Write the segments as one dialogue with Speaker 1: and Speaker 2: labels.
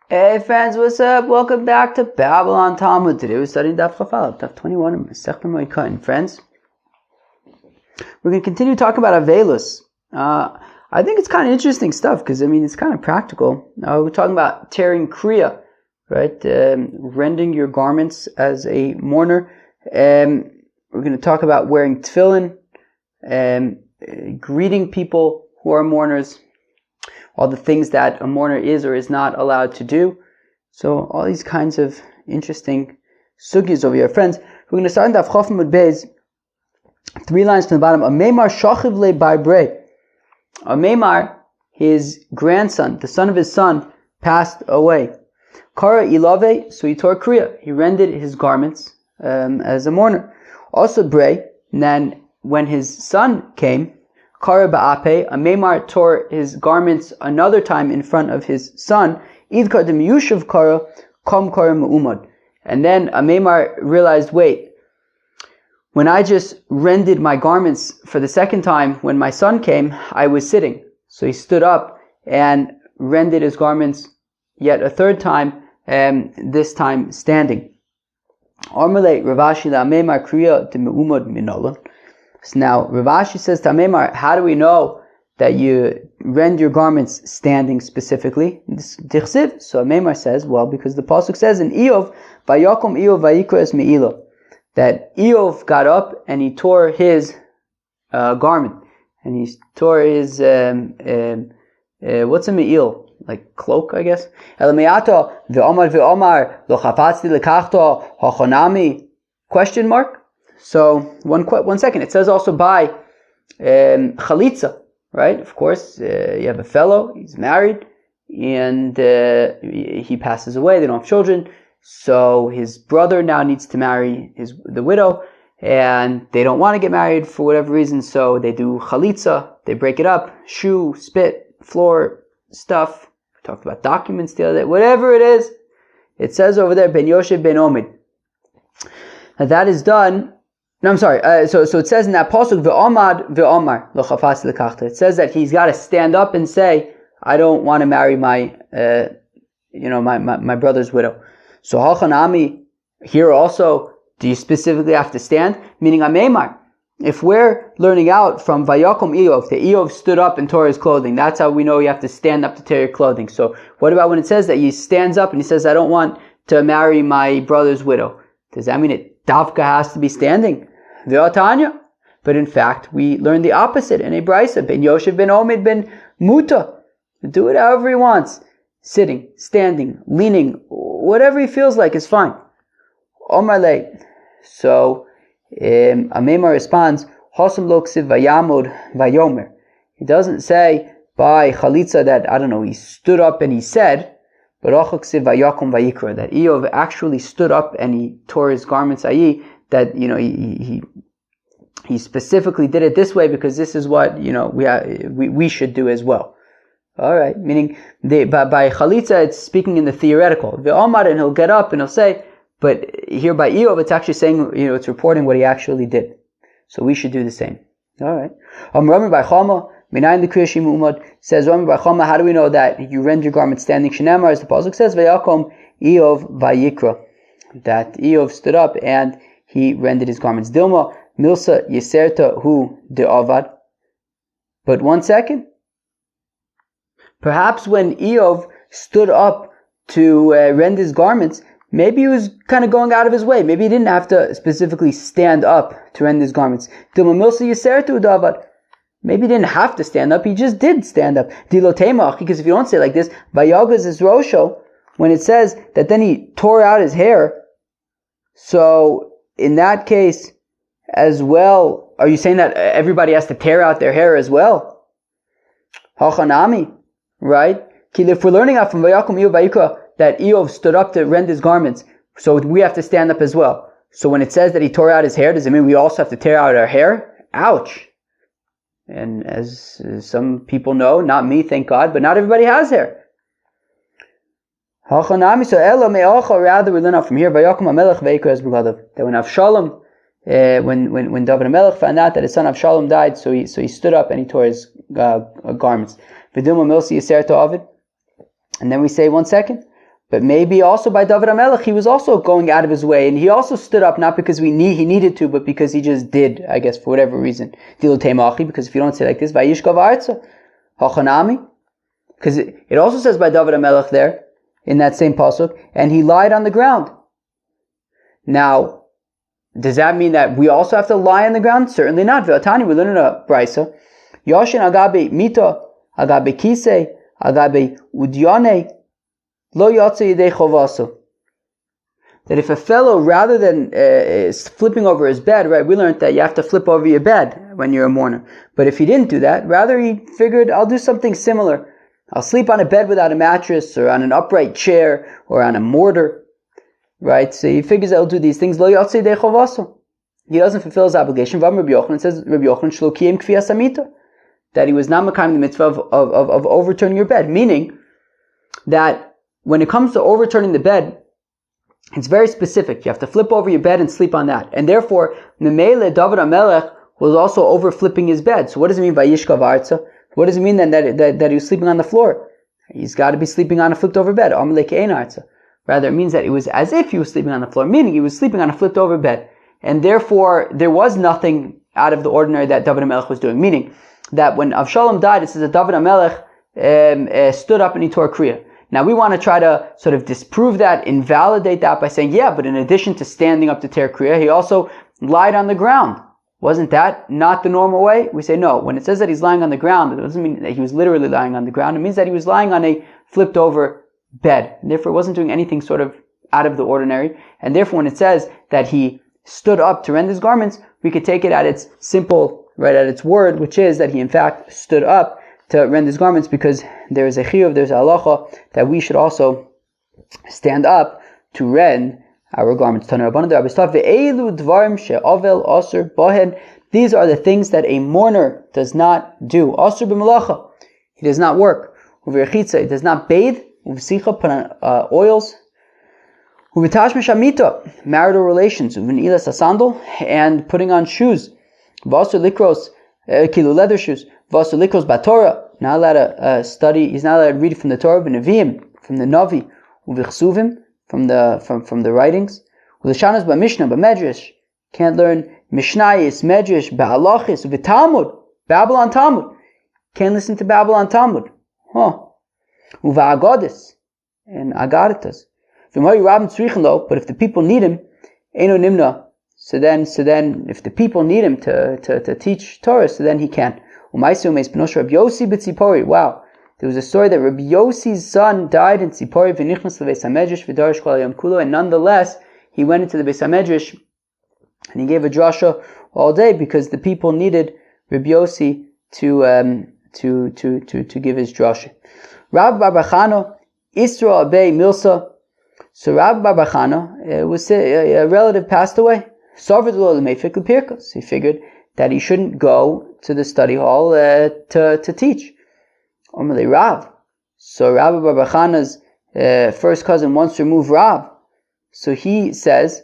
Speaker 1: Hey friends, what's up? Welcome back to Babylon Talmud. Today we're studying Daf Chafal, Daf 21 in Masechet Moed Katan. Friends, we're going to continue talking about Avelus. I think it's kind of interesting stuff because, it's kind of practical. We're talking about tearing Kriya, right? Rending your garments as a mourner. We're going to talk about wearing tefillin, greeting people who are mourners, all the things that a mourner is or is not allowed to do. So all these kinds of interesting sugyas over here. Friends, we're going to start in Daf Chof Moed Beis, 3 lines from the bottom. Ameimar shachiv le bar brei. Ameimar, his grandson, the son of his son, passed away. Kara ilave, so he tore kriya. He rended his garments as a mourner. Also brei, and then when his son came, Kara ba'ape, Ameimar tore his garments another time in front of his son. Idkar dem yushav kara, kom kara ma'umad. And then Ameimar realized, wait, when I just rended my garments for the second time, when my son came, I was sitting. So he stood up and rended his garments yet a third time, this time standing. Armalei Ravashi la Ameimar kriya de ma'umad minolan. So now, Rav Ashi says to Ameimar, how do we know that you rend your garments standing specifically? So Ameimar says, well, because the pasuk says in Eov, Vayakom Eov vayikra es me'ilo, that Eov got up and he tore his garment, and he tore his what's a me'il? Like cloak, I guess. Elameata ve'omar lo chapatzti lekachto hachonami? Question mark. So one second. It says also by chalitza, right? Of course, you have a fellow. He's married, and he passes away. They don't have children, so his brother now needs to marry the widow, and they don't want to get married for whatever reason. So they do chalitza. They break it up: shoe, spit, floor, stuff. We talked about documents the other day. Whatever it is, it says over there ben Yoshev ben Omid. Now that is done. No, I'm sorry. So it says in that pasuk, ve'omad ve'omar lo chafas lekachta. It says that he's got to stand up and say, I don't want to marry my brother's widow. So hachanami, here also, do you specifically have to stand? Meaning Ameimar. If we're learning out from Vayakom Eov, that Eov stood up and tore his clothing, that's how we know you have to stand up to tear your clothing. So what about when it says that he stands up and he says, I don't want to marry my brother's widow? Does that mean it davka has to be standing? Ve'atanya. But in fact, we learn the opposite in a brisa. Ben Yoshev ben Omid ben Muta. Do it however he wants. Sitting, standing, leaning, whatever he feels like is fine. Omar le. So, Ameimar responds, Hosam lo ksiv vayamod vayomer. He doesn't say by chalitza that, he stood up and he said, but Achok ksiv vayakom vayikra, that Eov actually stood up and he tore his garments, i.e., that he specifically did it this way because this is what we should do as well. All right, meaning by chalitza it's speaking in the theoretical. Ve'omar, and he'll get up and he'll say, but here by Eov it's actually saying it's reporting what he actually did. So we should do the same. All right. Rami by Chama Minayin the Kriya Shimumad says Rami by Chama, how do we know that you rend your garment standing? Shenamar, as the pasuk says, Vayakom Eov vayikra, that Eov stood up and he rended his garments. Dilma milsa yeserta hu de'avad. But one second. Perhaps when Eov stood up to rend his garments, maybe he was kind of going out of his way. Maybe he didn't have to specifically stand up to rend his garments. Dilma milsa yeserta hu de'avad. Maybe he didn't have to stand up. He just did stand up. Dilo temach, because if you don't say it like this, vayagaz is rosho, when it says that then he tore out his hair, so in that case, as well, are you saying that everybody has to tear out their hair as well? Hachanami, right? If we're learning out from Vayakom Eov Vayikra that Eov stood up to rend his garments, so we have to stand up as well. So when it says that he tore out his hair, does it mean we also have to tear out our hair? Ouch! And as some people know, not me, thank God, but not everybody has hair. Hachanami, so Ela me'acha, rather we learn out from here, Vayakom HaMelech Vayikra es b'gadav, that when Avshalom, when David HaMelech found out that his son Avshalom died, so he stood up and he tore his garments. V'dilma milsi yiser to Ovid. And then we say, one second, But maybe also by David HaMelech, he was also going out of his way, and he also stood up not because he needed to, but because he just did, I guess, for whatever reason. Because if you don't say like this, Vayishkav Arza, Hachanami, because it also says by David HaMelech there, in that same pasuk, and he lied on the ground. Now, does that mean that we also have to lie on the ground? Certainly not. V'atani, we learn in a brisa, Yoshin agabe mita, agabe kise, agabe udyane, lo yotze yidei chovaso. That if a fellow, rather than flipping over his bed, right, we learned that you have to flip over your bed when you're a mourner. But if he didn't do that, rather he figured, I'll do something similar. I'll sleep on a bed without a mattress, or on an upright chair, or on a mortar. Right? So he figures I'll do these things. Lo yotze yidei chovaso. He doesn't fulfill his obligation. Rabbi Yochanan says, Rabbi Yochanan shlo kiyem kfiyas hamita, that he was not makayim the mitzvah of overturning your bed. Meaning that when it comes to overturning the bed, it's very specific. You have to flip over your bed and sleep on that. And therefore, Memele David HaMelech was also over flipping his bed. So what does it mean by Yishkav Arza? What does it mean then that he was sleeping on the floor? He's got to be sleeping on a flipped over bed. Amalek Ein Arza. Rather, it means that it was as if he was sleeping on the floor, meaning he was sleeping on a flipped over bed. And therefore, there was nothing out of the ordinary that David HaMelech was doing. Meaning that when Avshalom died, it says that David HaMelech stood up and he tore Kriya. Now we want to try to sort of disprove that, invalidate that by saying, yeah, but in addition to standing up to tear Kriya, he also lied on the ground. Wasn't that not the normal way? We say no. When it says that he's lying on the ground, it doesn't mean that he was literally lying on the ground. It means that he was lying on a flipped over bed. And therefore, it wasn't doing anything sort of out of the ordinary. And therefore, when it says that he stood up to rend his garments, we could take it at its simple, right, at its word, which is that he in fact stood up to rend his garments, because there is a chiyuv, there's a halacha that we should also stand up to rend our garments. These are the things that a mourner does not do. Asur b'melacha, he does not work. U'v'rechitza, he does not bathe. U'v'sicha, put on oils. U'v'tashmish hamita, marital relations. U'v'nilas sandal, and putting on shoes. V'asur likros, leather shoes. V'asur likros b'Torah, not allowed to study. He's not allowed to read from the Torah. V'neviim, from the Navi. U'v'chsuvim, from the writings. U'lishanos b'mishnah, b'medrash, can't learn mishnayis, medrash, b'halachis, v'talmud, Babylon Talmud, can't listen to Babylon Talmud. Uva'agadis, and agaritas. But if the people need him, eno nimna. So then, if the people need him to teach Torah, so then he can. Wow, there was a story that Rabbi Yossi's son died in Tzipori v'nichnas lebeis hamedrash v'darish kol hayom kulo, and nonetheless he went into the Beis Hamedrash and he gave a drasha all day because the people needed Rabbi Yossi to give his drasha. Rabbi Bar Bachana, Isra Abei Milsa. So Rabbi Bar Bachana, was a relative passed away. So he figured that he shouldn't go to the study hall to teach. Omele Rav. So Rabbi Bar Bachana's first cousin wants to remove Rav. So he says,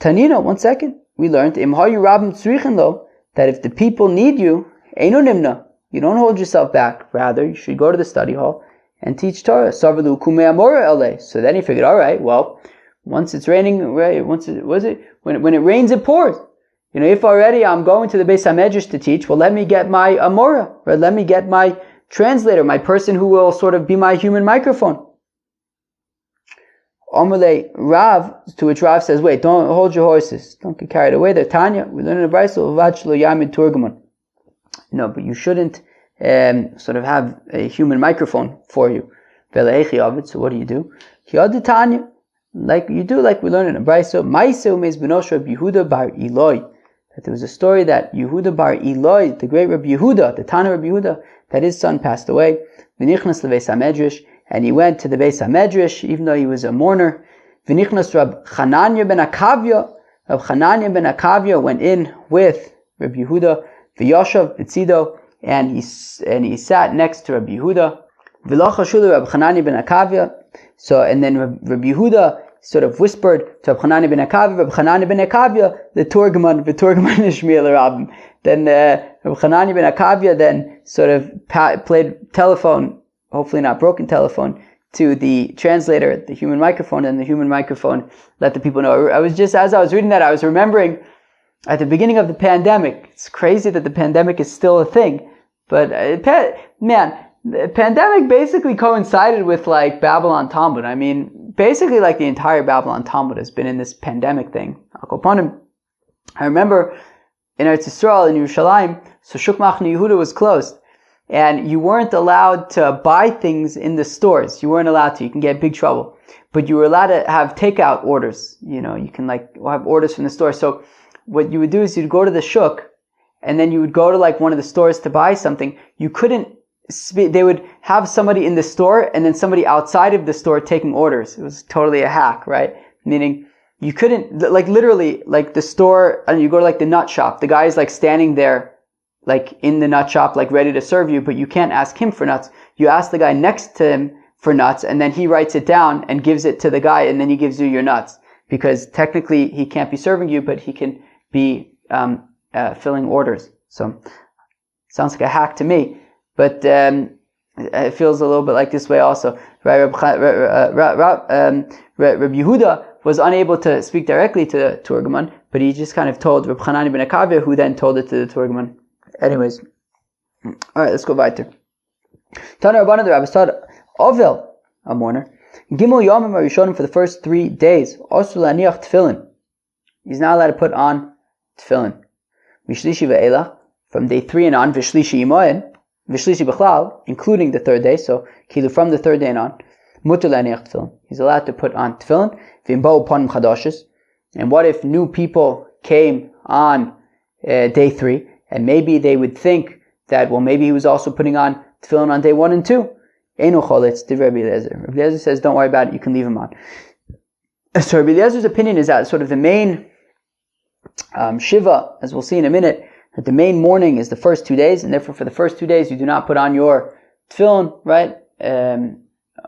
Speaker 1: Tanina, 1 second. We learned Im hayu rabim tzrichen lo, that if the people need you, einu nimna, you don't hold yourself back. Rather, you should go to the study hall and teach Torah. Sarvalu kumei amora ele. So then he figured, all right, well, once it's raining, right? When it rains, it pours. If already I'm going to the Beis Hamedrash to teach, well, let me get my amora, right? Let me get my translator, my person who will sort of be my human microphone. Omele Rav, to which Rav says, wait, don't hold your horses. Don't get carried away there. Tanya, we learn in the Brisa, Uvad shelo yamid turgaman. No, but you shouldn't sort of have a human microphone for you. So what do? Tanya, like we learn in the Brisa, Maiseu meis benosh Rabbi Yehuda bar Eloi. That there was a story that Yehuda bar Eloi, the great Rabbi Yehuda, the Tana Rabbi Yehuda, that his son passed away. V'nichnas lebeis hamedrash, and he went to the Beis Hamedrash, even though he was a mourner. V'nichnas Rab Chananya ben Akavya. Rab Chananya ben Akavya went in with Rabbi Yehuda. V'yoshav b'tzido, and he sat next to Rabbi Yehuda. V'locha shulu Rab Chananya ben Akavya. So, and then Rabbi Yehuda sort of whispered to Rab Chananya ben Akavya, Rab Chananya ben Akavya, the Turgaman Ishmael Rabbim. Then Rab Chananya ben Akavya then sort of played telephone, hopefully not broken telephone, to the translator, the human microphone, and the human microphone let the people know. As I was reading that, I was remembering at the beginning of the pandemic. It's crazy that the pandemic is still a thing, but the pandemic basically coincided with like Babylon Talmud. I mean, basically like the entire Babylon Talmud has been in this pandemic thing. I remember in Eretz Yisrael, in Yerushalayim, so Shuk Machne Yehuda was closed. And you weren't allowed to buy things in the stores. You weren't allowed to. You can get in big trouble. But you were allowed to have takeout orders. You can have orders from the store. So what you would do is you'd go to the shuk, and then you would go to like one of the stores to buy something. You couldn't they would have somebody in the store and then somebody outside of the store taking orders. It was totally a hack, right? Meaning you couldn't, like literally, like the store, and you go to like the nut shop. The guy is like standing there like in the nut shop, like ready to serve you, but you can't ask him for nuts. You ask the guy next to him for nuts, and then he writes it down and gives it to the guy, and then he gives you your nuts. Because technically he can't be serving you, but he can be filling orders. So sounds like a hack to me, but it feels a little bit like this way also. Rabbi Yehuda was unable to speak directly to the Turgaman, but he just kind of told Reb Chanani ben Akavia, who then told it to the Turgaman. Anyways, all right, let's go weiter. Tana Rabbanan, the rabbis taught Ovel, a mourner, Gimel Yomim Arishonim, for the first 3 days, also laniach tefillin. He's not allowed to put on tefillin. Vishlishi ve'elach, from day 3 and on, Vishlishi imoyen, Vishlishi b'chlal, including the 3rd day, so kilu from the 3rd day and on, mutar laniach tefillin. He's allowed to put on tefillin. V'imbo panim chadashes. And what if new people came on day 3, and maybe they would think that, well, maybe he was also putting on tefillin on day 1 and 2. Einu choletz, divrei Rabbi Eliezer. Rabbi Eliezer says, don't worry about it, you can leave him on. So Rabbi Eliezer's opinion is that sort of the main Shiva, as we'll see in a minute, that the main mourning is the first 2 days, and therefore for the first 2 days you do not put on your tefillin, right?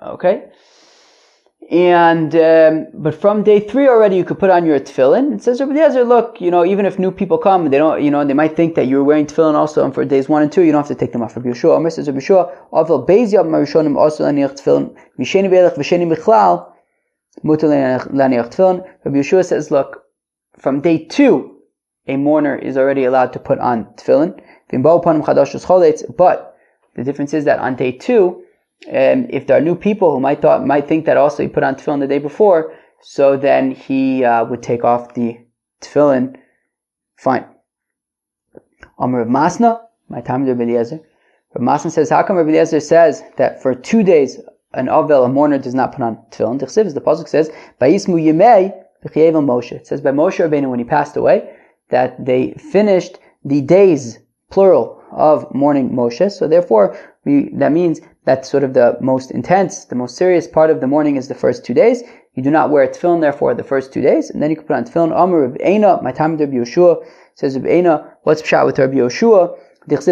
Speaker 1: Okay. And but from day 3 already you could put on your tefillin. It says Rabbi Eliezer, look, even if new people come, they don't, they might think that you're wearing tefillin also, and for days 1 and 2 you don't have to take them off. Rabbi Yeshua Omer says, Rabbi Yeshua, Aval Beis Yom Marishonim also laniach tefillin, Misheni ve'elach v'sheni bichlal, mutar laniach tefillin. Rabbi Yeshua says, look, from day 2 a mourner is already allowed to put on tefillin. But the difference is that on day 2, if there are new people who might think that also he put on tefillin the day before, so then he would take off the tefillin. Fine. Rav Masna, my time with Rabbi Eliezer. Rav Masna says, how come Rabbi Eliezer says that for 2 days an avel, a mourner, does not put on tefillin? The pasuk says, "Vayismu yemei v'chayev Moshe." It says by Moshe Rabbeinu when he passed away that they finished the days, plural, of mourning Moshe. So therefore, that means that sort of the most intense, the most serious part of the mourning is the first 2 days. You do not wear tefillin, therefore, the first 2 days, and then you can put on tefillin. Amar Reb Eina, my time with Rabbi Yoshua, says Reb Eina, what's pshat with Rabbi Yoshua? That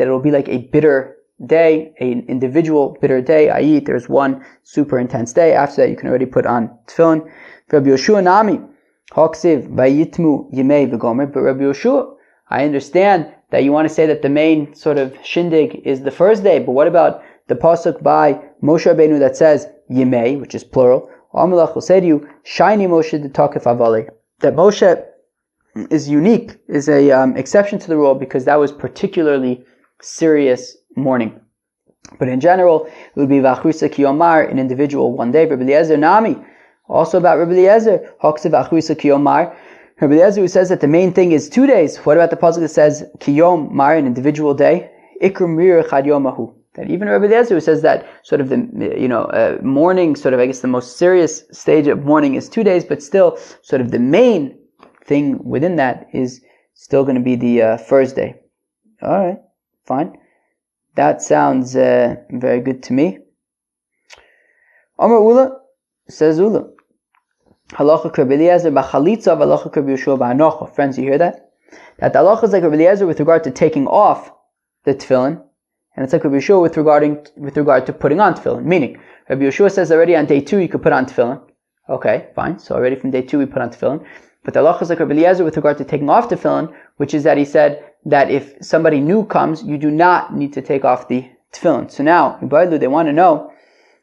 Speaker 1: it will be like a bitter day, an individual bitter day, i.e. there's one super intense day. After that, you can already put on tefillin. Rabbi Yoshua Nami, Hoksiv Vayitmu Yimei V'Gomer, but Rabbi Yoshua, I understand that you want to say that the main sort of shindig is the first day, but what about the pasuk by Moshe Rabbeinu that says Yimei, which is plural? Amalach will say to you, Shiny Moshe D'Takef Avali, that Moshe is unique, is a exception to the rule because that was particularly serious mourning. But in general, it would be V'Achrusa Kiyomar, an individual 1 day. Rabbi Eliezer Nami, also about Rabbi Eliezer, Hoksiv Achrusa Kiyomar. Rabbi Eliezer, who says that the main thing is 2 days. What about the pasuk that says Kiyom Mar, an individual day? Ikr Mir Chad Yomahu. That even Rabbi Eliezer, who says that sort of the mourning, sort of I guess the most serious stage of mourning is 2 days, but still sort of the main thing within that is still going to be the first day. All right, fine. That sounds very good to me. Amar Ula, says Ula. Halacha Rabbi Eliezer b'chalitza, halacha Rabbi Yoshua b'hanocha. Friends, you hear that? That the halacha is like Rabbi Eliezer with regard to taking off the tefillin, and it's like Rabbi Yoshua with regard to putting on tefillin. Meaning, Rabbi Yoshua says already on day 2 you could put on tefillin. Okay, fine. So already from day 2 we put on tefillin. But the halacha is like Rabbi Eliezer with regard to taking off tefillin, which is that he said that if somebody new comes, you do not need to take off the tefillin. So now, in Bailu, they want to know,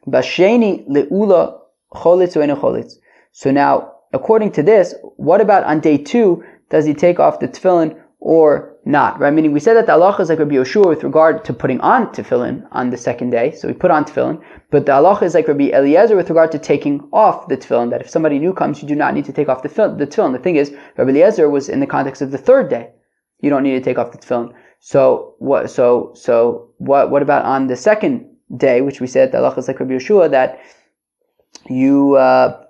Speaker 1: Basheni le'ula cholitz or eno cholitz. So now, according to this, what about on day 2? Does he take off the tefillin or not? Right? Meaning, we said that the halacha is like Rabbi Yoshua with regard to putting on tefillin on the second day. So we put on tefillin. But the halacha is like Rabbi Eliezer with regard to taking off the tefillin. That if somebody new comes, you do not need to take off the tefillin. The thing is, Rabbi Eliezer was in the context of the third day. You don't need to take off the tefillin. So what about on the second day, which we said the halacha is like Rabbi Yoshua, that you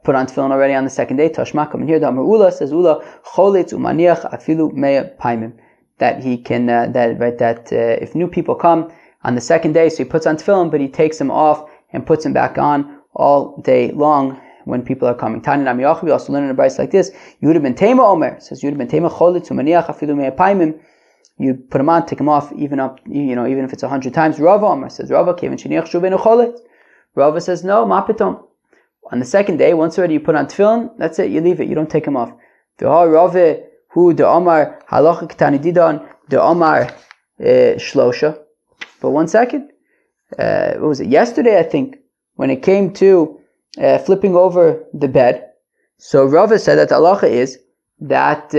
Speaker 1: put on tefillin already on the second day. Tashma, come in here. The Amar Ula says Ula cholitz umaniach afilu mea paimim, that he can if new people come on the second day, so he puts on tefillin, but he takes them off and puts them back on all day long when people are coming. Tani Nami Yochav, we also learn in a brayso like this. Yehuda ben Tema Omer says Yehuda ben Tema cholitz umaniach afilu mea paimim. You put them on, take them off, even if it's 100 times. Rava Omer says Rava kevin sheniach shuvenu cholitz. Rava says no, ma pitom. On the second day, once already you put on tefillin, that's it, you leave it, you don't take them off. Rava hu de Omar halacha Katan didan de Omar shlosha. But 1 second, what was it? Yesterday, I think, when it came to flipping over the bed. So Rava said that the halacha is that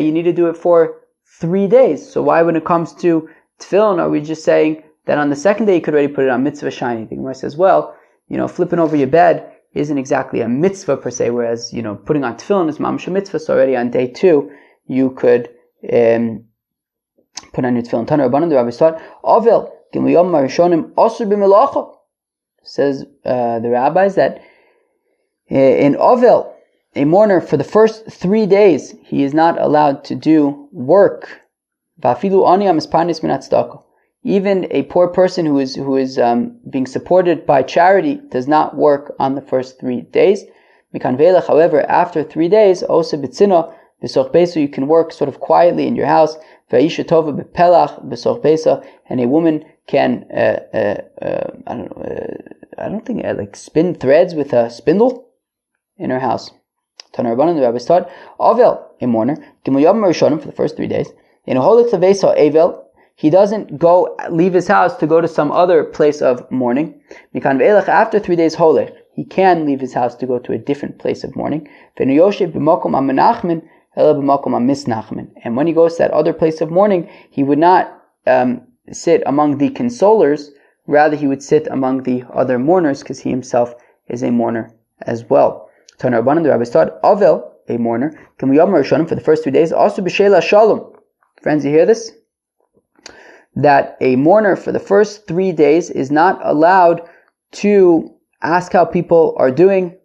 Speaker 1: you need to do it for 3 days. So why, when it comes to tefillin, are we just saying that on the second day you could already put it on mitzvah shiny? The Gemara says, well, flipping over your bed isn't exactly a mitzvah per se, whereas, putting on tefillin is mamash a mitzvah, so already on day 2, you could put on your tefillin. Tana Rabbanan, the rabbis taught, Avel, Gimliyom Marishonim, Osur b'melacha. Says the rabbis that in Avel, a mourner, for the first 3 days, he is not allowed to do work. Vafilu aniyam isparnis min tzedakah. Even a poor person who is being supported by charity does not work on the first 3 days. Mikan velech, however, after 3 days, osa b'tzina b'soch beisa, you can work sort of quietly in your house. Va'isha tova b'pelach b'soch beisa, and a woman can spin threads with a spindle in her house. Tanar Rabbanan, the rabbis taught, Avel, a mourner, Gimel Yom Rishonim, for the first 3 days. In a holik lavesa Avel, he doesn't leave his house to go to some other place of mourning. Mikan ve'elach, after 3 days holik, he can leave his house to go to a different place of mourning. And when he goes to that other place of mourning, he would not sit among the consolers, rather he would sit among the other mourners, because he himself is a mourner as well. Tanar Rabbanan, the rabbis taught, Avel, a mourner, can we Yom Rishonim, for the first 3 days, also b'sheila shalom. Friends, you hear this? That a mourner for the first 3 days is not allowed to ask how people are doing.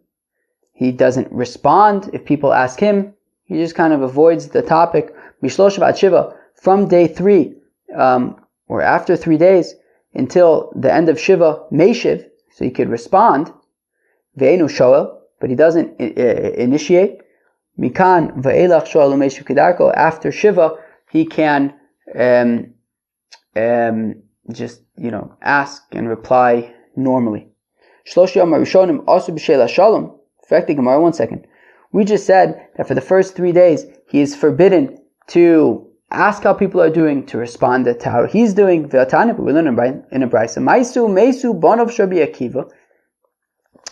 Speaker 1: He doesn't respond if people ask him. He just kind of avoids the topic. Mishlosh v'ad Shiva, from day 3, or after 3 days, until the end of Shiva, Meishiv, so he could respond. Ve'enu shoel, but he doesn't initiate. Mikan va'elach shoel u'meishiv kedarko, after Shiva, he can just ask and reply normally. Shlosh yom harishonim asu b'sheila shalom. In fact, the Gemara, 1 second. We just said that for the first 3 days, he is forbidden to ask how people are doing, to respond to how he's doing. V'atana, but we learn in a brayso. Maisu meisu bonov Rabbi Akiva.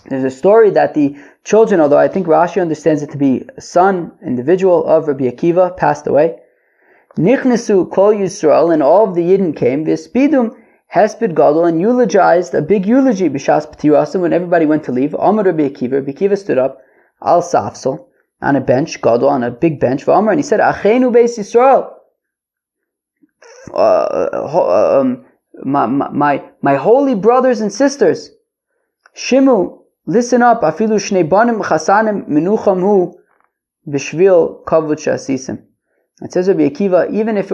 Speaker 1: There's a story that the children, although I think Rashi understands it to be a son, individual of Rabbi Akiva, passed away. Nichnesu kol Yisrael, and all of the Yidden came. V'espidum hesped gadol, and eulogized a big eulogy b'shas p'tirasim, when everybody went to leave. Amar Rabbi Akiva. Rabbi Akiva stood up al safsel, on a bench, gadol, on a big bench. V'amar, and he said, Achenu beis Yisrael. My holy brothers and sisters, Shimu, listen up. Afilu shnei banim chasanim menucham hu b'shvil kavut shasisim. It says Rabbi Akiva, even if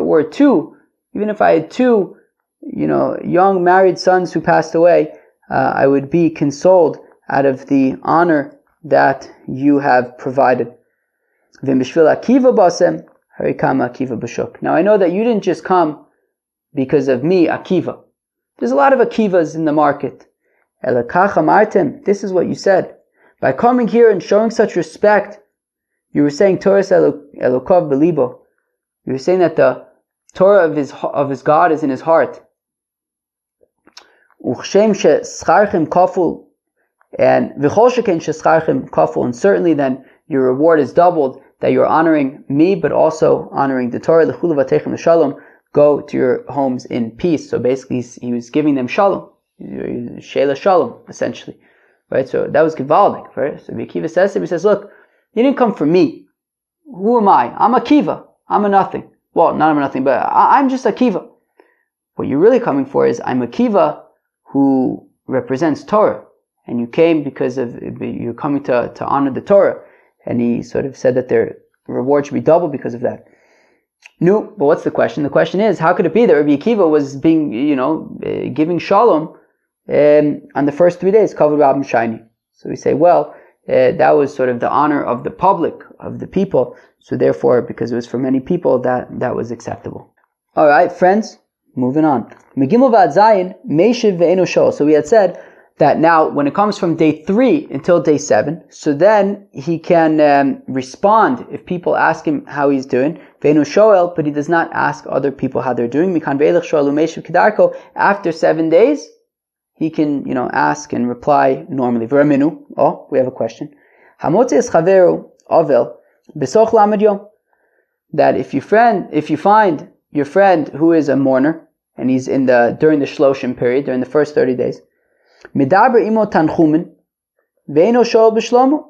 Speaker 1: I had 2, young married sons who passed away, I would be consoled out of the honor that you have provided. V'im b'shvil Akiva basem, harikama Akiva b'shuk. Now I know that you didn't just come because of me, Akiva. There's a lot of Akivas in the market. Elakach amartem, this is what you said. By coming here and showing such respect, you were saying Torah Elokav belibo. You were saying that the Torah of his God is in his heart. Uchshem shescharchem kaful, and v'chol sheken shescharchem kaful, and certainly then your reward is doubled, that you're honoring me, but also honoring the Torah. L'chulu v'teichem l'shalom, go to your homes in peace. So basically, he was giving them shalom, sheila shalom, essentially, right? So that was Givaldic, right? So Akiva says to him, he says, look, you didn't come for me. Who am I? I'm Akiva. I'm a nothing. Well, not I'm a nothing, but I'm just Akiva. What you're really coming for is, I'm Akiva who represents Torah, and you came because of, you're coming to honor the Torah. And he sort of said that their reward should be double because of that. No, but what's the question? The question is, how could it be that Rabbi Akiva was being, giving shalom on the first 3 days, kavod rab shiny? So we say, well, that was sort of the honor of the public, of the people. So therefore, because it was for many people, that was acceptable. All right, friends, moving on. Megimel v'ad zayin, meishiv ve'eno shol. So we had said that now, when it comes from day 3 until day 7, so then he can respond if people ask him how he's doing. Ve'eno shoel, but he does not ask other people how they're doing. Mikan ve'elech shoel u'meishiv kedarko. After 7 days, he can, ask and reply normally. V'raminu. Oh, we have a question. Hamotzi chaveru avel besoch lamed yom. That if you find your friend who is a mourner, and he's during the shloshim period, during the first 30 days, Medaber imo tanchumen, ve'eno shoel b'shlomo.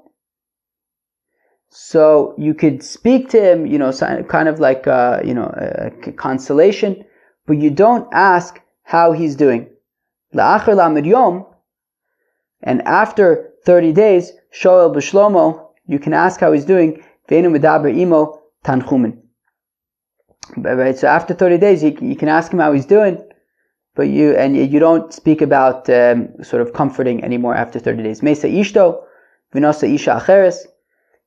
Speaker 1: So you could speak to him, kind of like, a consolation, but you don't ask how he's doing. La'achar lamed yom, and after 30 days, shoel b'shlomo, you can ask how he's doing. Ve'eno medaber imo tanchumen. Right, so after 30 days, you can ask him how he's doing, but you don't speak about sort of comforting anymore after 30 days. Mesa ishto, v'nosa isha acheres.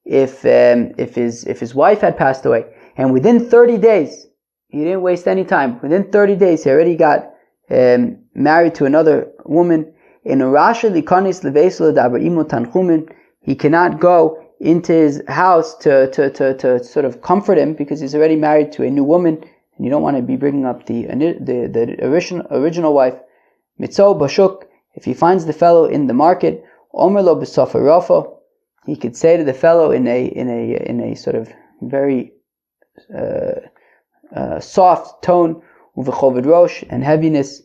Speaker 1: If his wife had passed away, and within 30 days, he didn't waste any time. Within 30 days, he already got married to another woman. In Rasha likanis leveisel daber imo tanchumen, he cannot go into his house to sort of comfort him because he's already married to a new woman, and you don't want to be bringing up the original wife. Mitzo bashuk, if he finds the fellow in the market, omer lo b'sofa rafa, he could say to the fellow in a sort of very soft tone, uv'choved rosh, and heaviness.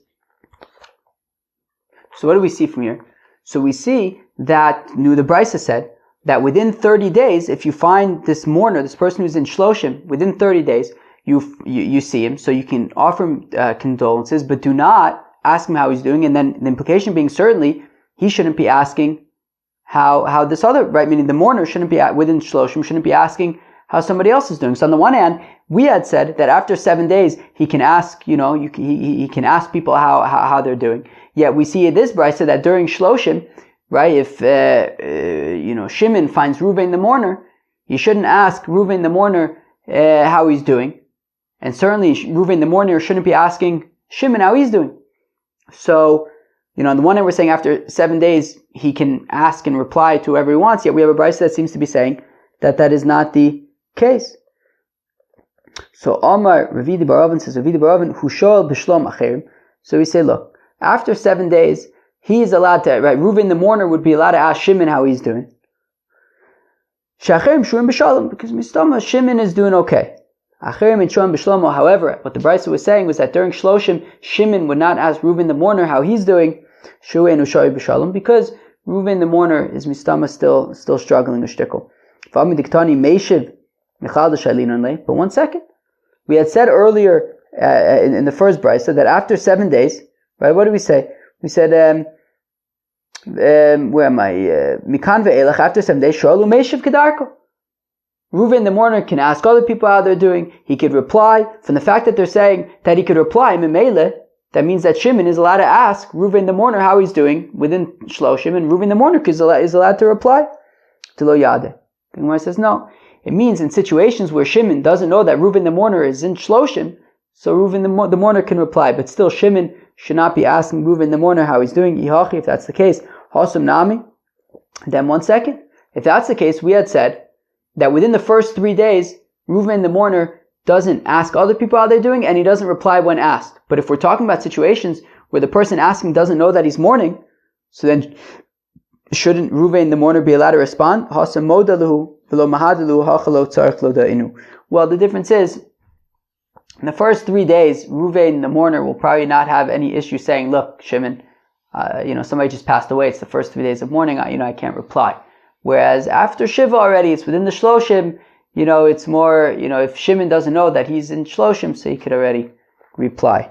Speaker 1: So what do we see from here? So we see that the Brisa said that within 30 days, if you find this mourner, this person who's in shloshim, within 30 days, you see him, so you can offer him condolences, but do not ask him how he's doing. And then the implication being, certainly, he shouldn't be asking how this other, right, meaning the mourner shouldn't be within shloshim, shouldn't be asking how somebody else is doing. So on the one hand, we had said that after 7 days, he can ask, he can ask people how they're doing. Yet we see this Brisa that during shloshim, right, if Shimon finds Reuven the mourner, he shouldn't ask Reuven the mourner how he's doing, and certainly Reuven the mourner shouldn't be asking Shimon how he's doing. So, on the one hand we're saying after 7 days he can ask and reply to whoever he wants, yet we have a Brisa that seems to be saying that is not the case. So Amar Ravidi Baravin says, Ravidi Baravin hu shoel b'shlom acherim. So we say, look, after 7 days, he is allowed to, right, Reuven the mourner would be allowed to ask Shimon how he's doing. Shacherim shurim b'shalom, because mistama Shimon is doing okay. Acherim and shurim b'shlomo, however, what the Brisa was saying was that during Shloshim, Shimon would not ask Reuven the mourner how he's doing, shurim u'shari b'shalom, because Reuven the mourner is mistama still struggling a shtickle. V'ami diktani meishiv mechal d'shailin only. But 1 second, we had said earlier in the first Brisa that after 7 days, right, what did we say? We said, where am I? Mikan ve'elach, after 7 days, shoelu meishiv kedarko. Reuven the mourner can ask other people how they're doing. He could reply. From the fact that they're saying that he could reply, memele, that means that Shimon is allowed to ask Reuven the mourner how he's doing within shloshim, and Reuven the mourner is allowed to reply. To lo yade. The Gemara says no. It means in situations where Shimon doesn't know that Reuven the mourner is in shloshim, so Reuven the mourner can reply, but still Shimon should not be asking Reuven the mourner how he's doing. Yihachi, if that's the case, Hasum Nami. Then 1 second. If that's the case, we had said that within the first 3 days, Reuven the mourner doesn't ask other people how they're doing, and he doesn't reply when asked. But if we're talking about situations where the person asking doesn't know that he's mourning, so then shouldn't Ruvain the mourner be allowed to respond? Well, the difference is, in the first 3 days, Ruvain the mourner will probably not have any issue saying, look, Shimon, somebody just passed away, it's the first 3 days of mourning, I can't reply. Whereas after Shiva already, it's within the Shloshim, it's more, if Shimon doesn't know that he's in Shloshim, so he could already reply.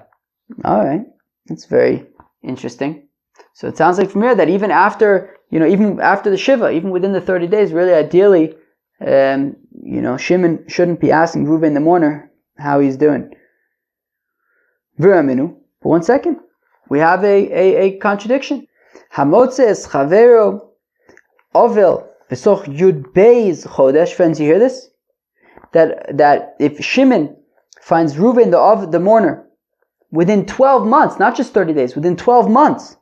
Speaker 1: Alright, that's very interesting. So it sounds like from here that even after the Shiva, even within the 30 days, really ideally, Shimon shouldn't be asking Reuven the mourner how he's doing. But 1 second, we have a contradiction. Hamotzes chavero ovel v'soch yud beis chodesh. Friends, you hear this? That if Shimon finds Reuven the mourner within 12 months, not just 30 days, within 12 months,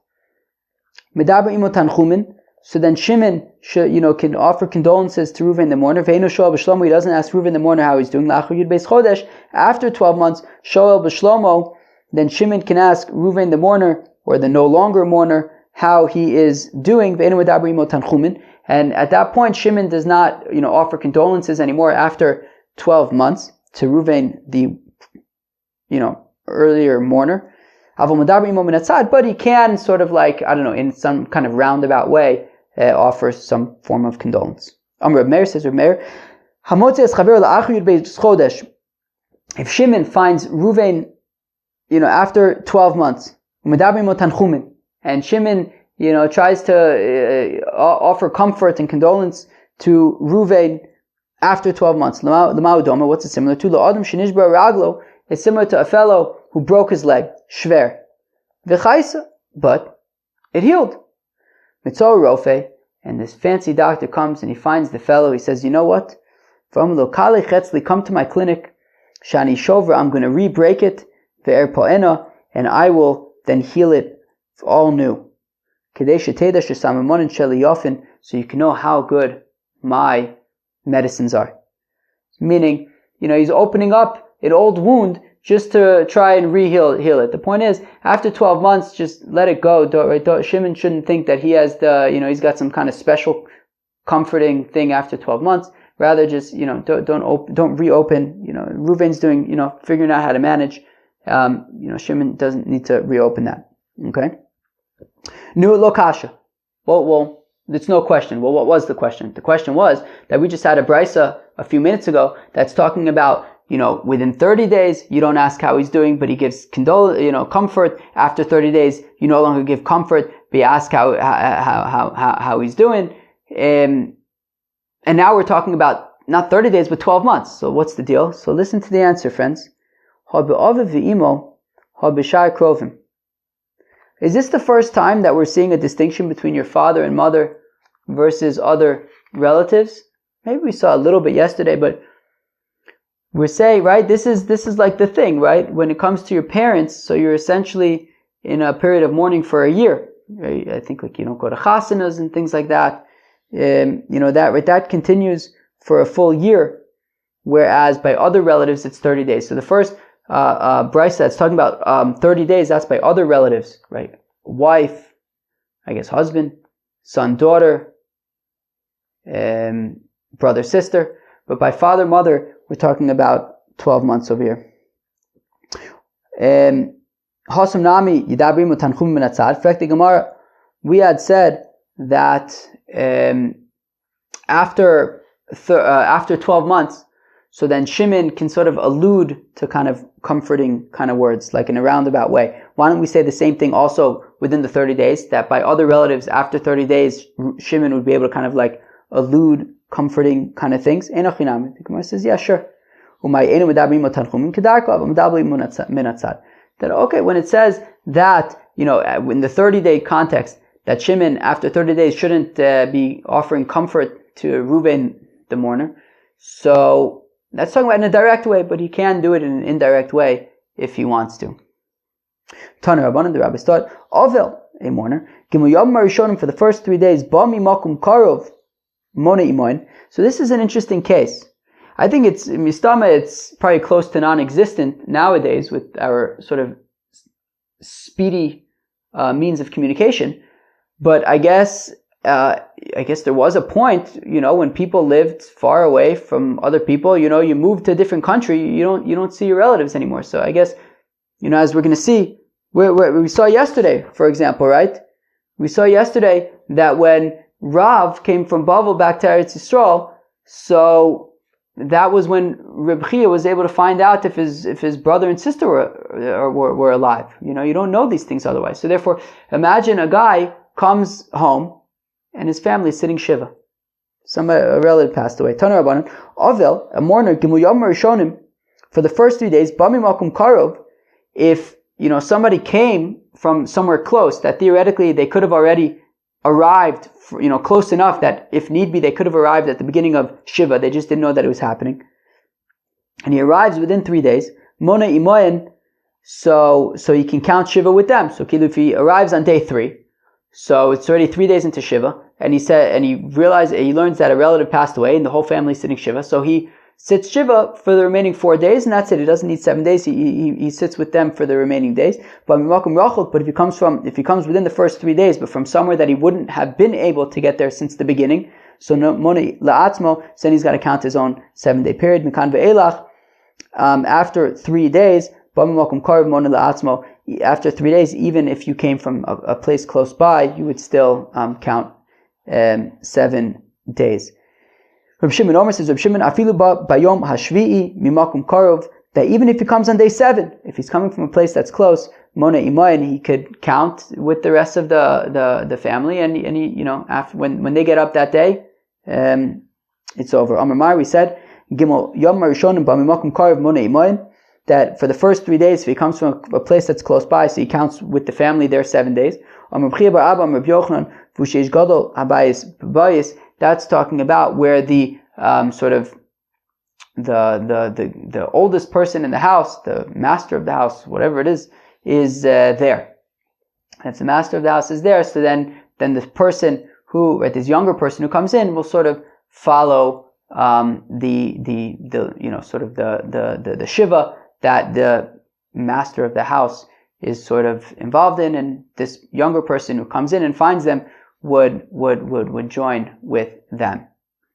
Speaker 1: medaber imo tanchumin, so then Shimon can offer condolences to Reuven the mourner. Ve'eno shoel b'shlomo, he doesn't ask Reuven the mourner how he's doing. La'achar yud beis chodesh, after 12 months, shoel b'shlomo, then Shimon can ask Reuven the mourner, or the no longer mourner, how he is doing. Ve'eno medaber imo tanchumin, and at that point Shimon does not offer condolences anymore after 12 months to Reuven the earlier mourner. But he can sort of in some kind of roundabout way offer some form of condolence. Reb Meir says, if Shimon finds Reuven, after 12 months, and Shimon, tries to offer comfort and condolence to Reuven after 12 months, what's it similar to? It's similar to a fellow who broke his leg, shver, but it healed. Mitzor rofe, and this fancy doctor comes and he finds the fellow. He says, you know what? Come to my clinic. Shani shover, I'm going to re-break it. Ve'er po'ena, and I will then heal it all new. So you can know how good my medicines are. Meaning, he's opening up an old wound just to try and heal it. The point is, after 12 months, just let it go. Shimon shouldn't think that he has he's got some kind of special comforting thing after 12 months. Rather, just, don't reopen. Reuven's doing, figuring out how to manage. Shimon doesn't need to reopen that. Okay? Nu lo kasha. Well, it's no question. Well, what was the question? The question was that we just had a brisa a few minutes ago that's talking about, within 30 days, you don't ask how he's doing, but he gives comfort. After 30 days, you no longer give comfort, but you ask how he's doing. And now we're talking about not 30 days, but 12 months. So what's the deal? So listen to the answer, friends. Is this the first time that we're seeing a distinction between your father and mother versus other relatives? Maybe we saw a little bit yesterday, but we're saying, right, this is like the thing, right? When it comes to your parents, so you're essentially in a period of mourning for a year. Right? I think you don't go to chasanas and things like that. That continues for a full year, whereas by other relatives it's 30 days. So the first brisa that's talking about 30 days, that's by other relatives, right? Wife, I guess husband, son, daughter, brother, sister. But by father, mother, we're talking about 12 months over here. We had said that after 12 months, so then Shimon can sort of allude to kind of comforting kind of words, like in a roundabout way. Why don't we say the same thing also within the 30 days, that by other relatives, after 30 days, Shimon would be able to kind of allude comforting kind of things? The Gemara says, yeah, sure. That, okay, when it says that, in the 30-day context, that Shimon, after 30 days, shouldn't be offering comfort to Reuven, the mourner. So, that's talking about in a direct way, but he can do it in an indirect way if he wants to. Taner Rabbanan, the rabbis taught, Ovel, a mourner, Gimu Yom Marishonim, for the first 3 days, Bami Makum Karov, Mona Imoin. So this is an interesting case. I think it's probably close to non-existent nowadays with our sort of speedy means of communication. But I guess there was a point, when people lived far away from other people. You move to a different country, you don't see your relatives anymore. So I guess, as we're going to see, we saw yesterday, for example, right? We saw yesterday that when Rav came from Bavel back to Eretz Yisrael, so that was when Reb Chia was able to find out if his brother and sister were alive. You don't know these things otherwise. So therefore, imagine a guy comes home and his family is sitting Shiva. A relative passed away. Tana Rabbanan, Avel, a mourner, Gimul Yom Rishonim, for the first 3 days, Bami Makum Karov, if somebody came from somewhere close, that theoretically they could have already arrived, close enough that if need be they could have arrived at the beginning of Shiva, they just didn't know that it was happening. And he arrives within 3 days, Mona Imoyen, so he can count Shiva with them. So if he arrives on day 3, so it's already 3 days into Shiva, and he learns that a relative passed away and the whole family is sitting Shiva, so he sits Shiva for the remaining 4 days, and that's it. He doesn't need 7 days. He sits with them for the remaining days. But if he comes within the first 3 days, but from somewhere that he wouldn't have been able to get there since the beginning, so Moni La'atzmo, then he's got to count his own 7-day period. Mikan ve'elach, after 3 days, after 3 days, even if you came from a place close by, you would still count 7 days. Reb Shimon Omer says, Reb Shimon, afilu bayom hashvi'i mimakum karov, that even if he comes on day 7, if he's coming from a place that's close, mona imayin, he could count with the rest of the family, and he, after when they get up that day, it's over. Amar Mar, we said, Gimel Yom Marishonim b'mimakum karov mona imayin, that for the first 3 days, if he comes from a place that's close by, so he counts with the family there 7 days. Amar B'chia bar Abba, Amar B'yochanan, v'sheish gadol habayis b'bayis, that's talking about where the the oldest person in the house, the master of the house, whatever it is there. If the master of the house is there, so then this person this younger person who comes in will sort of follow the shiva that the master of the house is sort of involved in, and this younger person who comes in and finds them would join with them.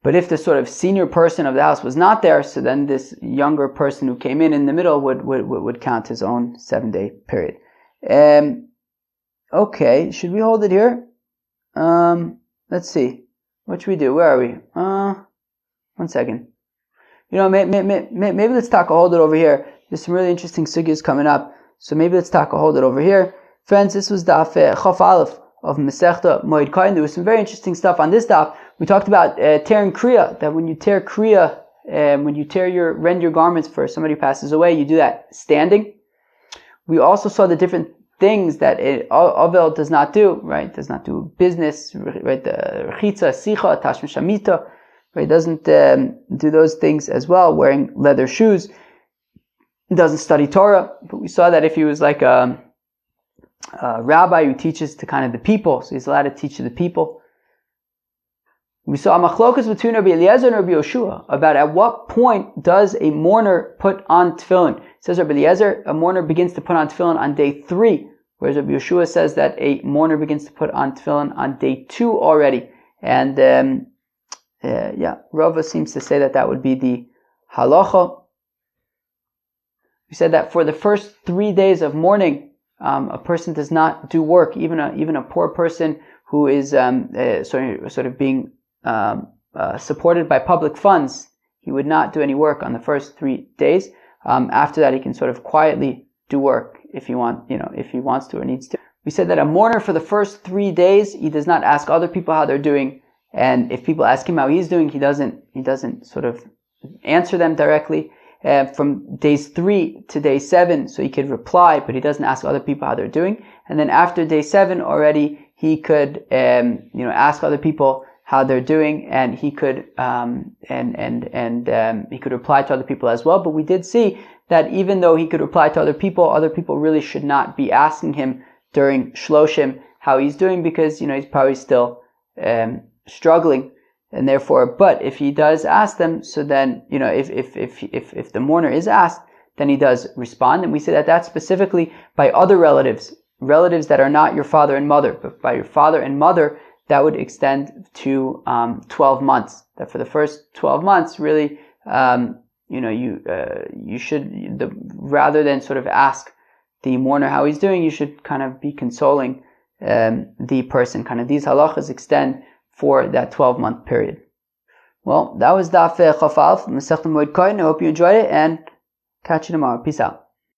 Speaker 1: But if the sort of senior person of the house was not there, so then this younger person who came in the middle would count his own 7-day period. Okay, should we hold it here? Let's see. What should we do? Where are we? 1 second. Maybe let's hold it over here. There's some really interesting sugyas coming up, so maybe let's hold it over here. Friends, this was Daf Chaf Aleph of Masechta Moed Katan. There was some very interesting stuff on this daf. We talked about tearing kriya, that when you tear kriya, when you rend your garments for somebody who passes away, you do that standing. We also saw the different things that Avel does not do, right? Does not do business, right? The rechitza, sicha, tashmish shamita, right? Doesn't do those things as well. Wearing leather shoes, doesn't study Torah. But we saw that if he was like a rabbi who teaches to kind of the people, so he's allowed to teach to the people. We saw a machlokas between Rabbi Eliezer and Rabbi Yoshua about at what point does a mourner put on tefillin. It says Rabbi Eliezer, a mourner begins to put on tefillin on day 3, whereas Rabbi Yoshua says that a mourner begins to put on tefillin on day 2 already. And Rava seems to say that would be the halacha. We said that for the first 3 days of mourning, a person does not do work, even a poor person who is sort of being supported by public funds. He would not do any work on the first 3 days. After that, he can sort of quietly do work if he wants to or needs to. We said that a mourner for the first 3 days, he does not ask other people how they're doing, and if people ask him how he's doing, he doesn't sort of answer them directly. From days 3 to day 7, so he could reply, but he doesn't ask other people how they're doing. And then after day 7 already, he could ask other people how they're doing, and he could he could reply to other people as well. But we did see that even though he could reply to other people really should not be asking him during Shloshim how he's doing, because he's probably still struggling. And therefore, but if he does ask them, so then, if the mourner is asked, then he does respond. And we say that that's specifically by other relatives relatives that are not your father and mother, but by your father and mother, that would extend to 12 months. That for the first 12 months, really, you should, rather than sort of ask the mourner how he's doing, you should kind of be consoling the person. Kind of these halachas extend for that 12-month period. Well, that was Daf Chaf Aleph, Masechta Moed Katan. I hope you enjoyed it, and catch you tomorrow. Peace out.